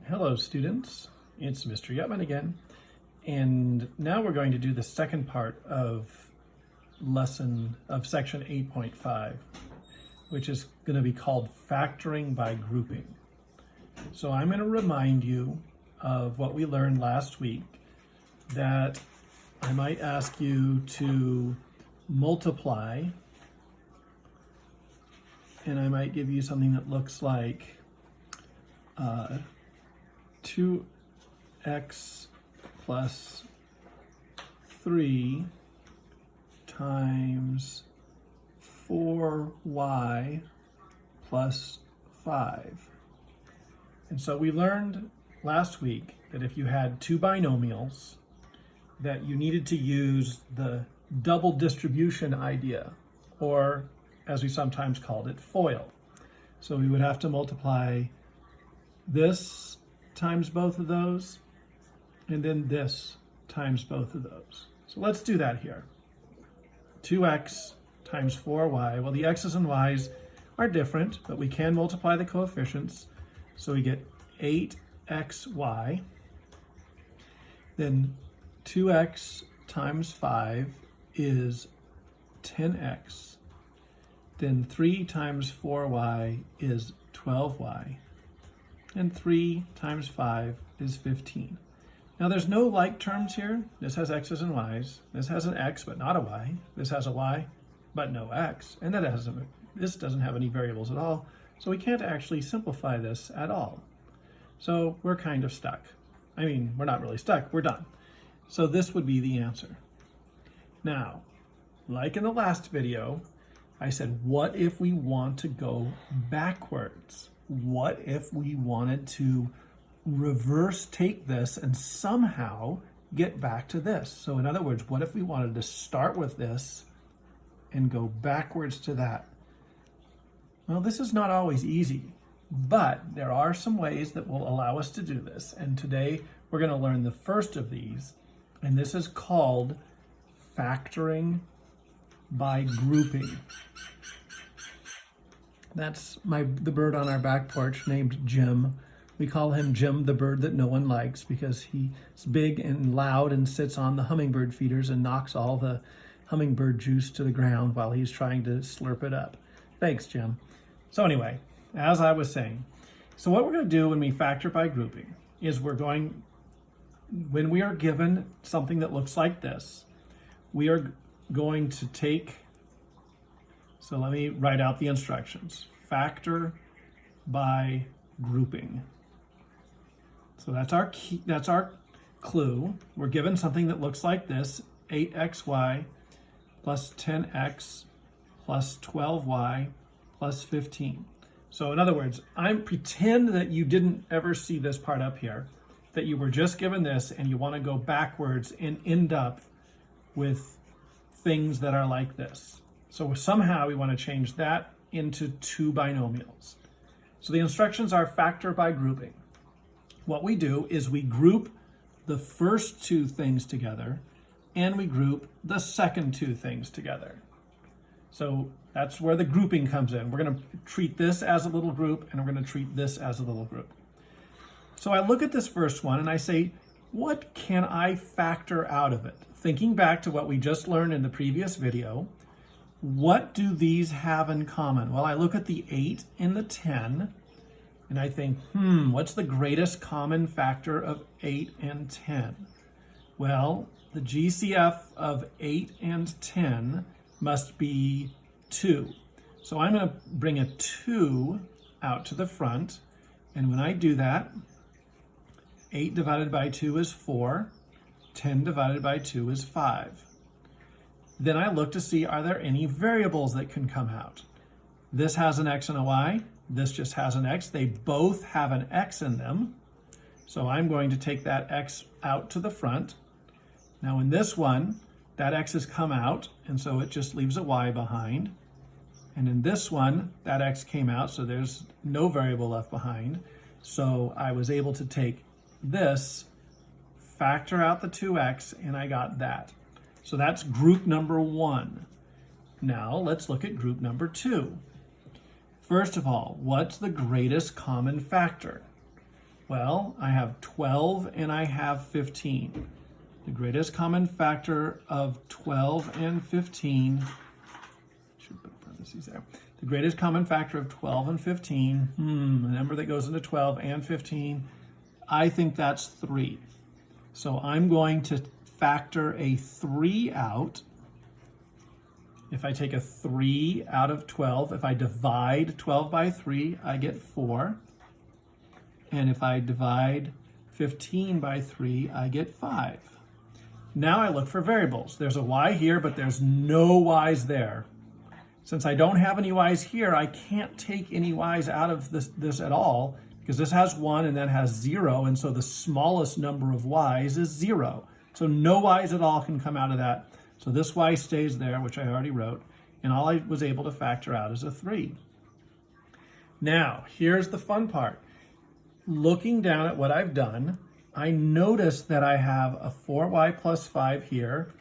Hello students, it's Mr. Yetman again, and now we're going to do the second part of section 8.5, which is going to be called factoring by grouping. So I'm going to remind you of what we learned last week, that I might ask you to multiply, and I might give you something that looks like 2x plus 3 times 4y plus 5. And so we learned last week that if you had two binomials, that you needed to use the double distribution idea, or as we sometimes called it, FOIL. So we would have to multiply this times both of those, and then this times both of those. So let's do that here. 2x times 4y. Well, the x's and y's are different, but we can multiply the coefficients. So we get 8xy. Then 2x times 5 is 10x. Then 3 times 4y is 12y. And 3 times 5 is 15. Now there's no like terms here. This has x's and y's. This has an x but not a y. This has a y but no x. And this doesn't have any variables at all. So we can't actually simplify this at all. So we're kind of stuck. I mean, we're not really stuck, we're done. So this would be the answer. Now, like in the last video, I said, what if we want to go backwards? What if we wanted to reverse take this and somehow get back to this? So in other words, what if we wanted to start with this and go backwards to that? Well, this is not always easy, but there are some ways that will allow us to do this. And today we're going to learn the first of these, and this is called factoring by grouping. That's the bird on our back porch named Jim. We call him Jim the bird that no one likes because he's big and loud and sits on the hummingbird feeders and knocks all the hummingbird juice to the ground while he's trying to slurp it up. Thanks, Jim. So anyway, as I was saying, so what we're going to do when we factor by grouping is when we are given something that looks like this, we are going to take, so let me write out the instructions. Factor by grouping. So that's our key, that's our clue. We're given something that looks like this, 8xy plus 10x plus 12y plus 15. So in other words, pretend that you didn't ever see this part up here, that you were just given this and you want to go backwards and end up with things that are like this. So somehow we want to change that into two binomials. So the instructions are factor by grouping. What we do is we group the first two things together and we group the second two things together. So that's where the grouping comes in. We're going to treat this as a little group and we're going to treat this as a little group. So I look at this first one and I say, what can I factor out of it? Thinking back to what we just learned in the previous video, what do these have in common? Well, I look at the 8 and the 10, and I think, what's the greatest common factor of 8 and 10? Well, the GCF of 8 and 10 must be 2. So I'm going to bring a 2 out to the front, and when I do that, 8 divided by 2 is 4, 10 divided by 2 is 5. Then I look to see, are there any variables that can come out? This has an x and a y. This just has an x. They both have an x in them. So I'm going to take that x out to the front. Now in this one, that x has come out, and so it just leaves a y behind. And in this one, that x came out, so there's no variable left behind. So I was able to take this, factor out the 2x, and I got that. So that's group number 1. Now let's look at group number 2. First of all, what's the greatest common factor? Well, I have 12 and I have 15. The greatest common factor of 12 and 15, should put parentheses there. The greatest common factor of 12 and 15, the number that goes into 12 and 15, I think that's 3. So I'm going to factor a 3 out. If I take a 3 out of 12, if I divide 12 by 3, I get 4. And if I divide 15 by 3, I get 5. Now I look for variables. There's a y here, but there's no y's there. Since I don't have any y's here, I can't take any y's out of this at all, because this has 1 and that has 0, and so the smallest number of y's is 0. So no y's at all can come out of that. So this y stays there, which I already wrote, and all I was able to factor out is a 3. Now, here's the fun part. Looking down at what I've done, I notice that I have a 4y plus 5 here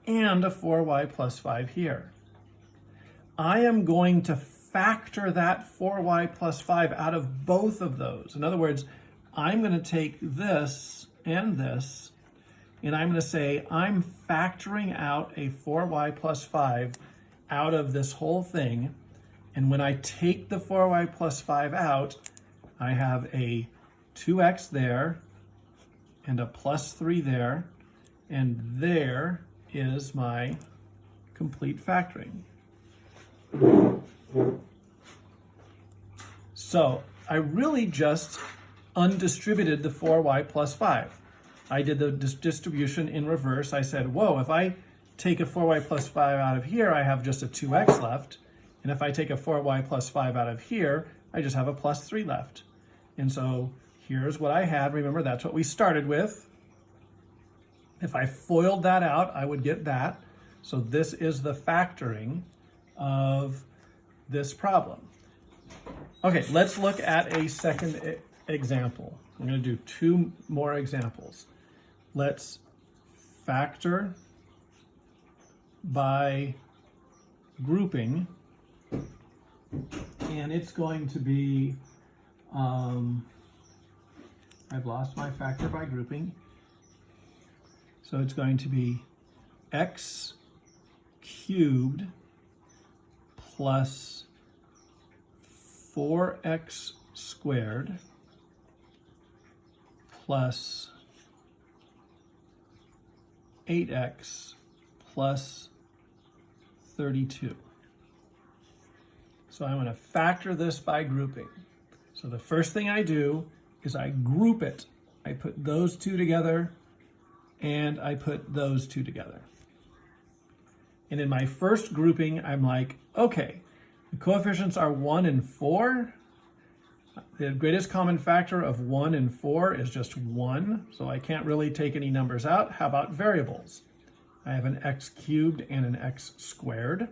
and a 4y plus 5 here. I am going to factor that 4y plus 5 out of both of those. In other words, I'm going to take this and this, and I'm going to say I'm factoring out a 4y plus 5 out of this whole thing. And when I take the 4y plus 5 out, I have a 2x there and a plus 3 there, and there is my complete factoring. So I really just undistributed the 4y plus 5. I did the distribution in reverse. I said, whoa, if I take a 4y plus 5 out of here, I have just a 2x left. And if I take a 4y plus 5 out of here, I just have a plus 3 left. And so here's what I had. Remember, that's what we started with. If I FOILed that out, I would get that. So this is the factoring of this problem. Okay, let's look at a second example. I'm going to do 2 more examples. Let's factor by grouping, and it's going to be, I've lost my factor by grouping, so it's going to be x cubed plus 4x squared plus 8x plus 32. So I'm going to factor this by grouping. So the first thing I do is I group it. I put those two together and I put those two together. And in my first grouping, I'm like, okay, the coefficients are 1 and 4. The greatest common factor of 1 and 4 is just 1, so I can't really take any numbers out. How about variables? I have an x cubed and an x squared.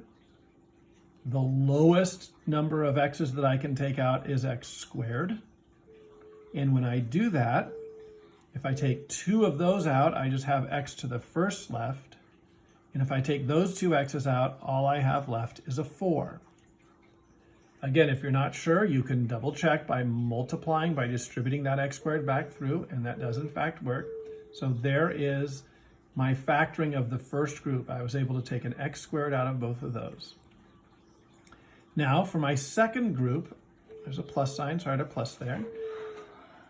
The lowest number of x's that I can take out is x squared. And when I do that, if I take 2 of those out, I just have x to the first left. And if I take those 2 x's out, all I have left is a 4. Again, if you're not sure, you can double check by multiplying, by distributing that x squared back through, and that does in fact work. So there is my factoring of the first group. I was able to take an x squared out of both of those. Now for my second group, there's a plus sign, so I had a plus there.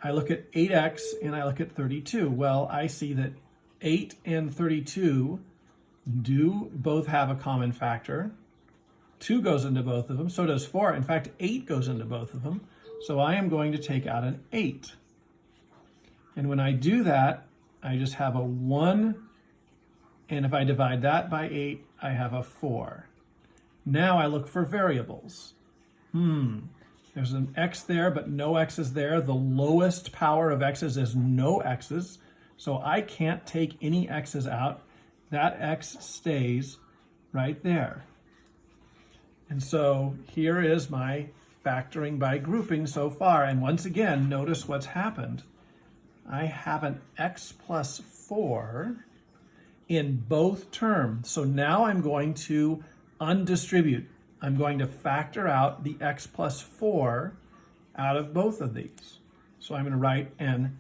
I look at 8x and I look at 32. Well, I see that 8 and 32 do both have a common factor. 2 goes into both of them, so does 4. In fact, 8 goes into both of them. So I am going to take out an 8. And when I do that, I just have a 1. And if I divide that by 8, I have a 4. Now I look for variables. There's an x there, but no x's there. The lowest power of x's is no x's. So I can't take any x's out. That x stays right there. And so here is my factoring by grouping so far. And once again, notice what's happened. I have an x plus 4 in both terms. So now I'm going to undistribute. I'm going to factor out the x plus 4 out of both of these. So I'm going to write an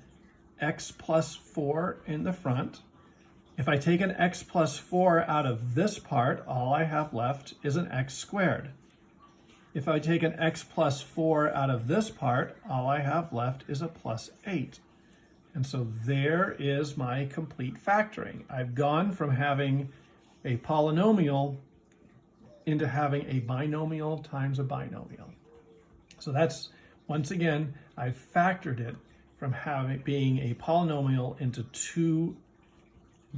x plus 4 in the front. If I take an x plus 4 out of this part, all I have left is an x squared. If I take an x plus 4 out of this part, all I have left is a plus 8. And so there is my complete factoring. I've gone from having a polynomial into having a binomial times a binomial. So that's, once again, I factored it from being a polynomial into two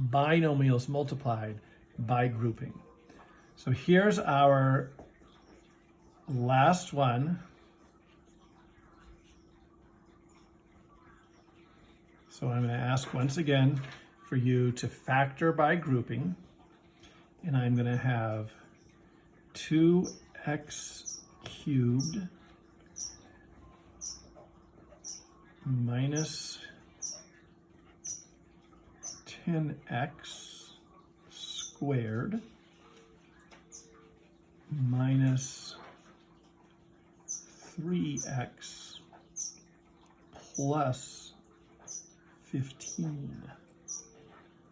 binomials multiplied by grouping. So here's our last one. So I'm going to ask once again for you to factor by grouping, and I'm going to have 2x cubed minus 10x squared minus 3x plus 15.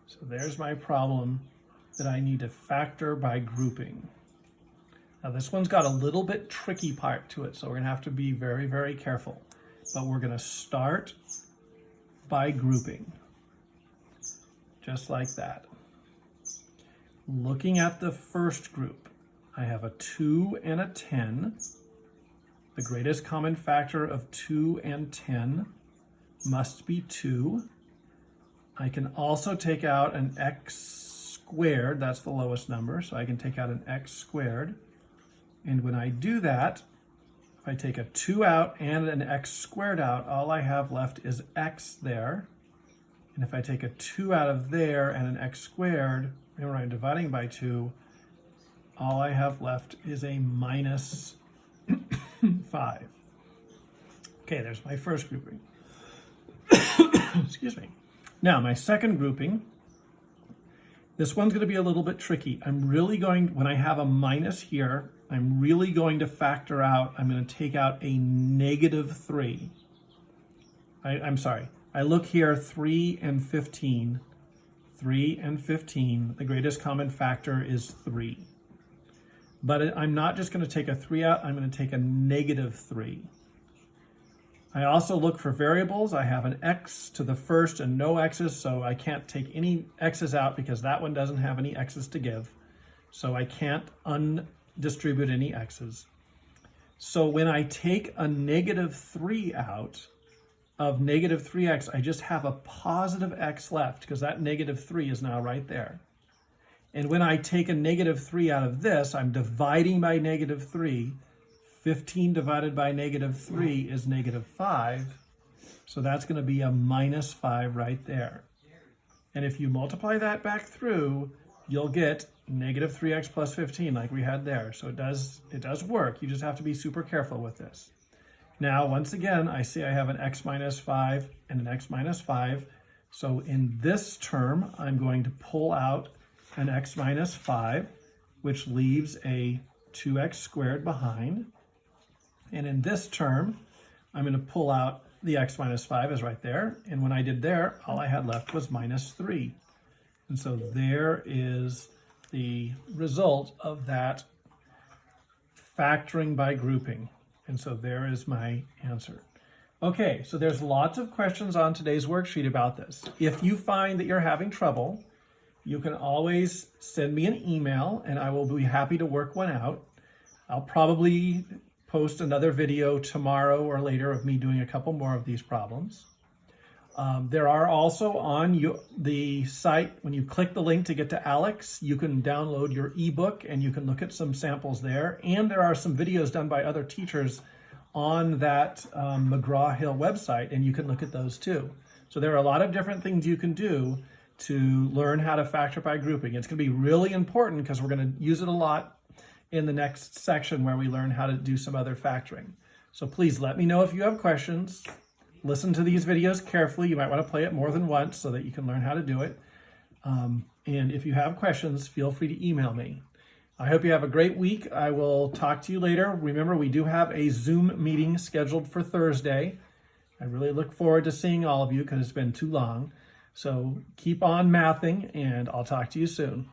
So there's my problem that I need to factor by grouping. Now this one's got a little bit tricky part to it, so we're going to have to be very, very careful. But we're going to start by grouping, just like that. Looking at the first group, I have a 2 and a 10. The greatest common factor of 2 and 10 must be 2. I can also take out an x squared, that's the lowest number, so I can take out an x squared. And when I do that, if I take a 2 out and an x squared out, all I have left is x there. And if I take a 2 out of there and an x squared, remember I'm dividing by 2, all I have left is a minus 5. Okay, there's my first grouping. Excuse me. Now, my second grouping, this one's going to be a little bit tricky. I'm really going, when I have a minus here, I'm really going to factor out, I'm going to take out a negative 3. I'm sorry. I look here, 3 and 15. 3 and 15, the greatest common factor is 3. But I'm not just going to take a 3 out, I'm going to take a negative 3. I also look for variables. I have an x to the first and no x's, so I can't take any x's out because that one doesn't have any x's to give. So I can't undistribute any x's. So when I take a negative 3 out of negative 3x, I just have a positive x left because that negative 3 is now right there. And when I take a negative 3 out of this, I'm dividing by negative 3. 15 divided by negative 3 is negative 5. So that's going to be a minus 5 right there. And if you multiply that back through, you'll get negative 3x plus 15 like we had there. So it does work. You just have to be super careful with this. Now, once again, I see I have an x minus 5 and an x minus 5. So in this term, I'm going to pull out an x minus 5, which leaves a 2x squared behind. And in this term, I'm going to pull out the x minus 5 is right there. And when I did there, all I had left was minus 3. And so there is the result of that factoring by grouping. And so there is my answer. Okay, so there's lots of questions on today's worksheet about this. If you find that you're having trouble, you can always send me an email and I will be happy to work one out. I'll probably post another video tomorrow or later of me doing a couple more of these problems. There are also on the site, when you click the link to get to Alex, you can download your ebook and you can look at some samples there. And there are some videos done by other teachers on that McGraw-Hill website, and you can look at those too. So there are a lot of different things you can do to learn how to factor by grouping. It's going to be really important because we're going to use it a lot in the next section where we learn how to do some other factoring. So please let me know if you have questions. Listen to these videos carefully. You might want to play it more than once so that you can learn how to do it. And if you have questions, feel free to email me. I hope you have a great week. I will talk to you later. Remember, we do have a Zoom meeting scheduled for Thursday. I really look forward to seeing all of you because it's been too long. So keep on mathing, and I'll talk to you soon.